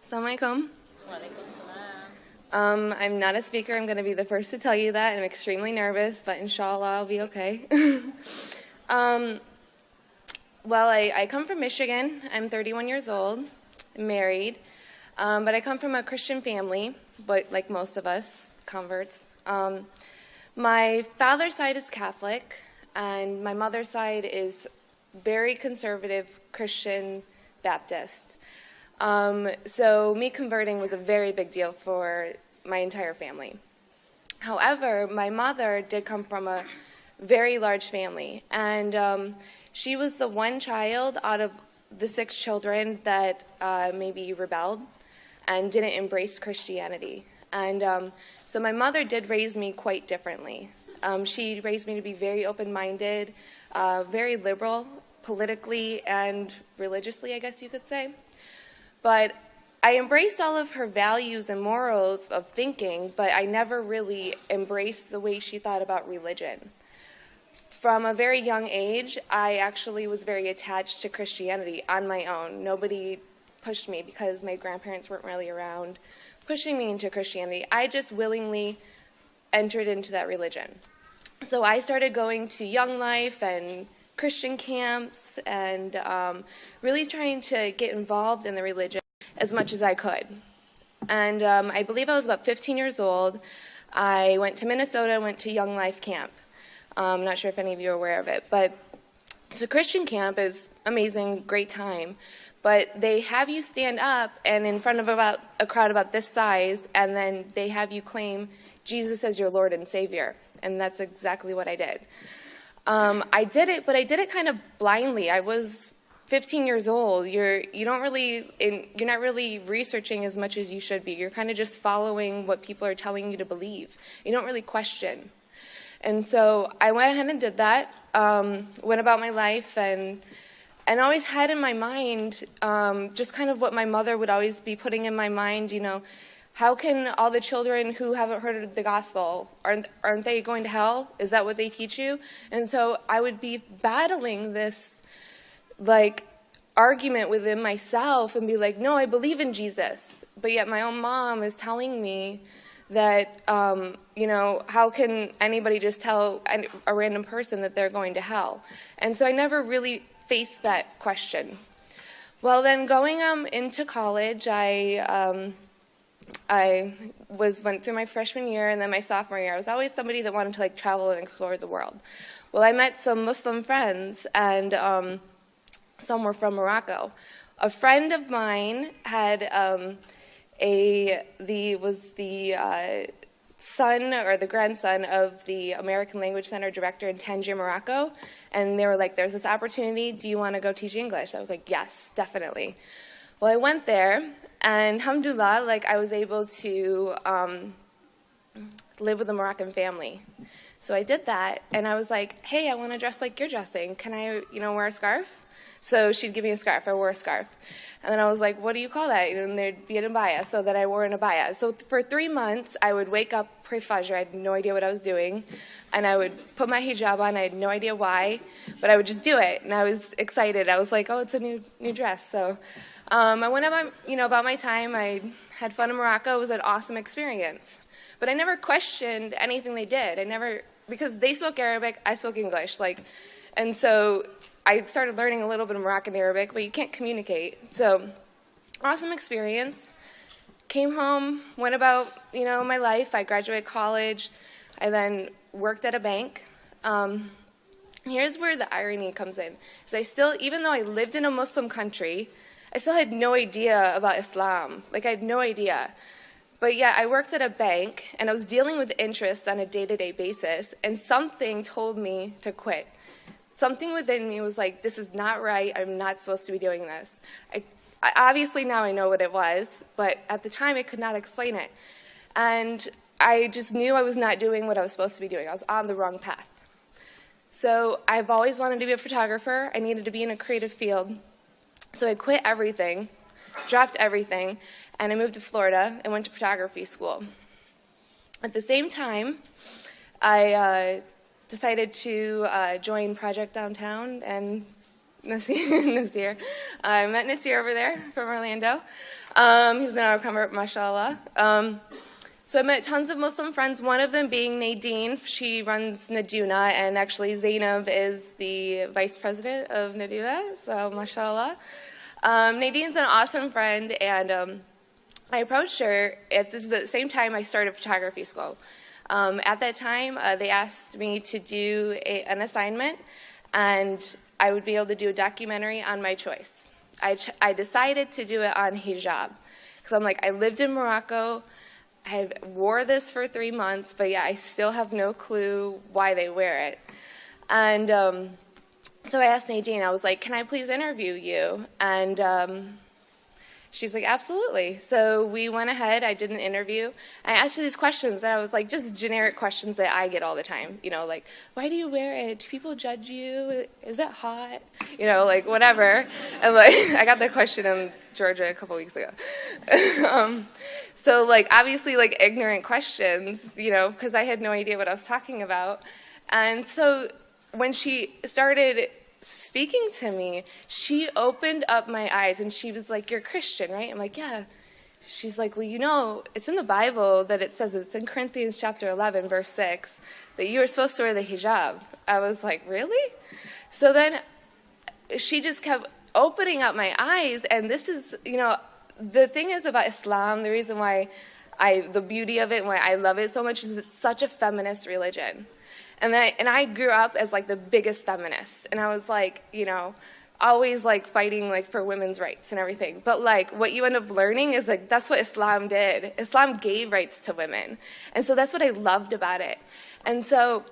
Assalamualaikum. I'm not a speaker. I'm going to be the first to tell you that. I'm extremely nervous, but inshallah I'll be okay. Well, I come from Michigan. I'm 31 years old. I'm married. But I come from a Christian family, but like most of us, converts. My father's side is Catholic, and my mother's side is very conservative Christian Baptist. So me converting was a very big deal for my entire family. However, my mother did come from a very large family, and she was the one child out of the 6 children that maybe rebelled and didn't embrace Christianity. And so my mother did raise me quite differently. She raised me to be very open-minded, very liberal politically and religiously, I guess you could say. But I embraced all of her values and morals of thinking, but I never really embraced the way she thought about religion. From a very young age, I actually was very attached to Christianity on my own. Nobody pushed me because my grandparents weren't really around pushing me into Christianity. I just willingly entered into that religion. So I started going to Young Life and Christian camps and really trying to get involved in the religion as much as I could. And I believe I was about 15 years old. I went to Minnesota and went to Young Life camp. I'm not sure if any of you are aware of it, but it's a Christian camp. Is amazing, great time. But they have you stand up and in front of about a crowd about this size, and then they have you claim Jesus as your Lord and Savior. And that's exactly what I did. I did it, but I did it kind of blindly. I was 15 years old. You're not really researching as much as you should be. You're kind of just following what people are telling you to believe. You don't really question. And so I went ahead and did that. Went about my life and always had in my mind just kind of what my mother would always be putting in my mind. You know, how can all the children who haven't heard of the gospel, aren't they going to hell? Is that what they teach you? And so I would be battling this, like, argument within myself and be like, no, I believe in Jesus. But yet my own mom is telling me that, you know, how can anybody just tell a random person that they're going to hell? And so I never really faced that question. Well, then going into college, I went through my freshman year and then my sophomore year. I was always somebody that wanted to like travel and explore the world. Well, I met some Muslim friends, and some were from Morocco. A friend of mine had was the son or the grandson of the American Language Center director in Tangier, Morocco, and they were like, "There's this opportunity. Do you want to go teach English?" I was like, "Yes, definitely." Well, I went there. And alhamdulillah, like I was able to live with a Moroccan family. So I did that, and I was like, hey, I want to dress like you're dressing. Can I, wear a scarf? So she'd give me a scarf. I wore a scarf. And then I was like, what do you call that? And there'd be an abaya, so that I wore an abaya. So for 3 months, I would wake up, pray Fajr. I had no idea what I was doing. And I would put my hijab on. I had no idea why, but I would just do it. And I was excited. I was like, oh, it's a new dress. So I went about my time. I had fun in Morocco. It was an awesome experience. But I never questioned anything they did. Because they spoke Arabic, I spoke English. And so I started learning a little bit of Moroccan Arabic, but you can't communicate. So awesome experience. Came home, went about, my life. I graduated college. I then worked at a bank. Here's where the irony comes in. Is even though I lived in a Muslim country, I still had no idea about Islam. I had no idea. But yeah, I worked at a bank, and I was dealing with interest on a day-to-day basis, and something told me to quit. Something within me was like, this is not right. I'm not supposed to be doing this. I obviously now I know what it was, but at the time I could not explain it. And I just knew I was not doing what I was supposed to be doing. I was on the wrong path. So I've always wanted to be a photographer. I needed to be in a creative field. So I quit everything, dropped everything, and I moved to Florida and went to photography school. At the same time, I decided to join Project Downtown and Nasir. I met Nasir over there from Orlando. He's now a convert, mashallah. So I met tons of Muslim friends, one of them being Nadine. She runs Naduna, and actually Zainab is the vice president of Naduna, so mashallah. Nadine's an awesome friend, and I approached her at the same time I started photography school. At that time, they asked me to do an assignment, and I would be able to do a documentary on my choice. I decided to do it on hijab, because I'm like, I lived in Morocco, I wore this for 3 months, but yeah, I still have no clue why they wear it. And so I asked Nadine, I was like, can I please interview you? And she's like, absolutely. So we went ahead, I did an interview. I asked her these questions, and I was like, just generic questions that I get all the time. You know, like, why do you wear it? Do people judge you? Is it hot? You know, like, whatever. And like, I got that question in Georgia a couple weeks ago. So like, obviously like ignorant questions, you know, because I had no idea what I was talking about. And so when she started speaking to me, she opened up my eyes, and she was like, you're Christian, right? I'm like, yeah. She's like, well, you know, it's in the Bible that it says, it's in Corinthians chapter 11, verse 6, that you are supposed to wear the hijab. I was like, really? So then she just kept opening up my eyes, and this is, you know, the thing is about Islam, the reason why the beauty of it and why I love it so much is it's such a feminist religion. And I grew up as like the biggest feminist, and I was like, you know, always like fighting like for women's rights and everything. But like what you end up learning is like that's what Islam did. Islam gave rights to women, and so that's what I loved about it. And so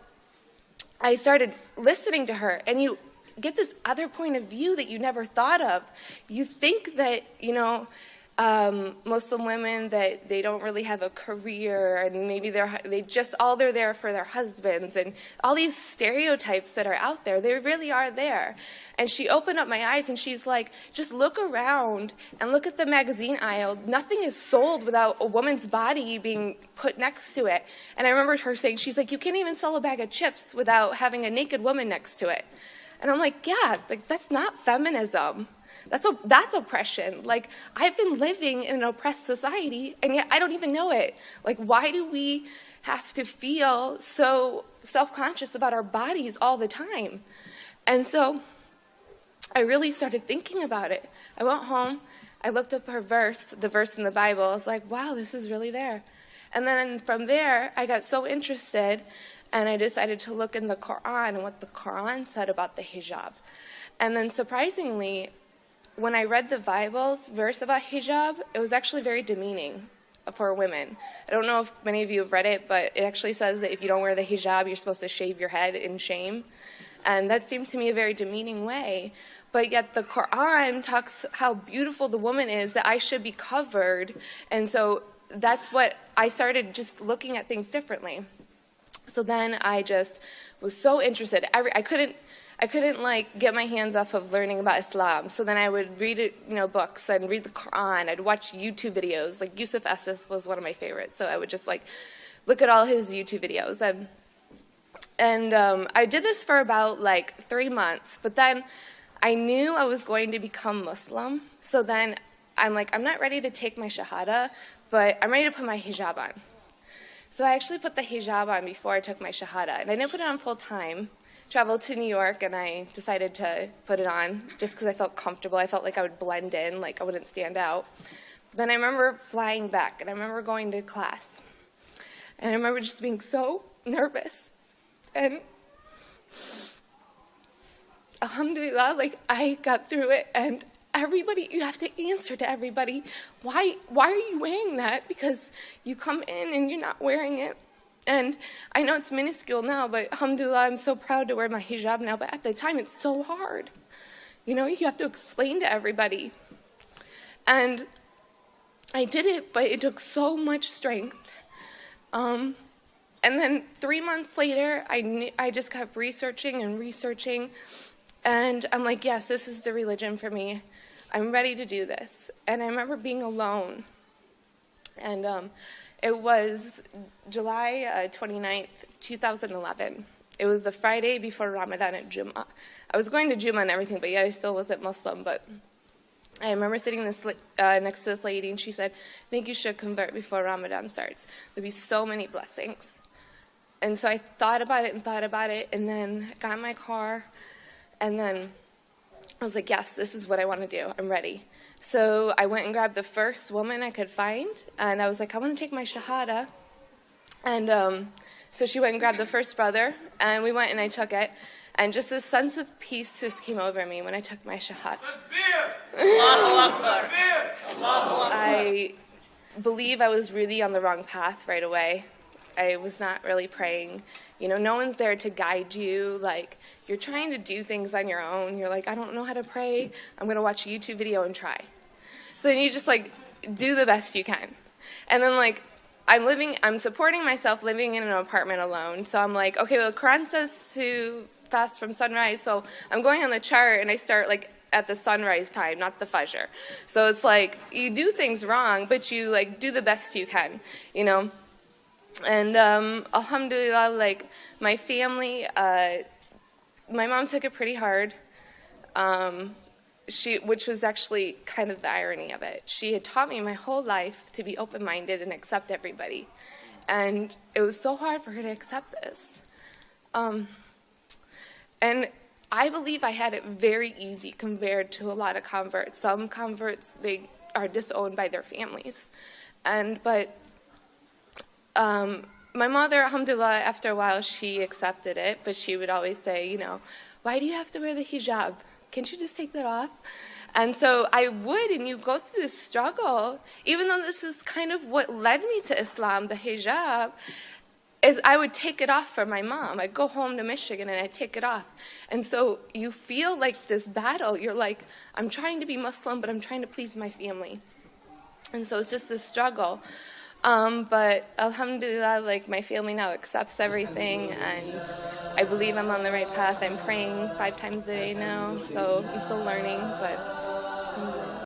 I started listening to her, and you get this other point of view that you never thought of. You think that, you know, Muslim women, that they don't really have a career, and maybe they're there for their husbands, and all these stereotypes that are out there, they really are there. And she opened up my eyes, and she's like, just look around and look at the magazine aisle. Nothing is sold without a woman's body being put next to it. And I remember her saying, she's like, you can't even sell a bag of chips without having a naked woman next to it. And I'm like, yeah, like that's not feminism. That's oppression. Like, I've been living in an oppressed society, and yet I don't even know it. Like, why do we have to feel so self-conscious about our bodies all the time? And so I really started thinking about it. I went home, I looked up the verse in the Bible. I was like, wow, this is really there. And then from there, I got so interested, and I decided to look in the Quran and what the Quran said about the hijab. And then surprisingly, when I read the Bible's verse about hijab, it was actually very demeaning for women. I don't know if many of you have read it, but it actually says that if you don't wear the hijab, you're supposed to shave your head in shame. And that seemed to me a very demeaning way. But yet the Quran talks how beautiful the woman is, that I should be covered. And so that's what I started, just looking at things differently. So then I just was so interested. I couldn't like get my hands off of learning about Islam. So then I would read books and read the Quran. I'd watch YouTube videos. Like Yusuf Esses was one of my favorites. So I would just like look at all his YouTube videos. And I did this for about like 3 months. But then I knew I was going to become Muslim. So then I'm like, I'm not ready to take my shahada, but I'm ready to put my hijab on. So I actually put the hijab on before I took my shahada. And I didn't put it on full time. Traveled to New York, and I decided to put it on just because I felt comfortable. I felt like I would blend in, like I wouldn't stand out. But then I remember flying back, and I remember going to class. And I remember just being so nervous. And alhamdulillah, like I got through it, and everybody, you have to answer to everybody, why are you wearing that? Because you come in and you're not wearing it. And I know it's minuscule now, but alhamdulillah, I'm so proud to wear my hijab now. But at the time, it's so hard. You know, you have to explain to everybody. And I did it, but it took so much strength. And then 3 months later, I just kept researching. And I'm like, yes, this is the religion for me. I'm ready to do this. And I remember being alone. And it was July 29th, 2011. It was the Friday before Ramadan at Jummah. I was going to Jummah and everything, but yeah, I still wasn't Muslim. But I remember sitting next to this lady, and she said, I think you should convert before Ramadan starts. There'll be so many blessings. And so I thought about it, and then I got in my car, and then I was like, yes, this is what I want to do. I'm ready. So I went and grabbed the first woman I could find, and I was like, I want to take my shahada. And so she went and grabbed the first brother, and we went and I took it. And just a sense of peace just came over me when I took my shahada. I believe I was really on the wrong path right away. I was not really praying. You know, no one's there to guide you. Like, you're trying to do things on your own. You're like, I don't know how to pray. I'm going to watch a YouTube video and try. So then you just, like, do the best you can. And then, like, I'm supporting myself living in an apartment alone. So I'm like, okay, well, the Quran says to fast from sunrise. So I'm going on the chart, and I start, like, at the sunrise time, not the fajr. So it's like, you do things wrong, but you, like, do the best you can, you know. And alhamdulillah, like, my family, my mom took it pretty hard, which was actually kind of the irony of it. She had taught me my whole life to be open-minded and accept everybody. And it was so hard for her to accept this. And I believe I had it very easy compared to a lot of converts. Some converts, they are disowned by their families. But my mother, alhamdulillah, after a while, she accepted it, but she would always say, you know, why do you have to wear the hijab? Can't you just take that off? And so I would, and you go through this struggle, even though this is kind of what led me to Islam, the hijab, is I would take it off for my mom. I'd go home to Michigan, and I'd take it off. And so you feel like this battle. You're like, I'm trying to be Muslim, but I'm trying to please my family. And so it's just this struggle. But alhamdulillah, like, my family now accepts everything, and I believe I'm on the right path. I'm praying 5 times a day now, so I'm still learning, but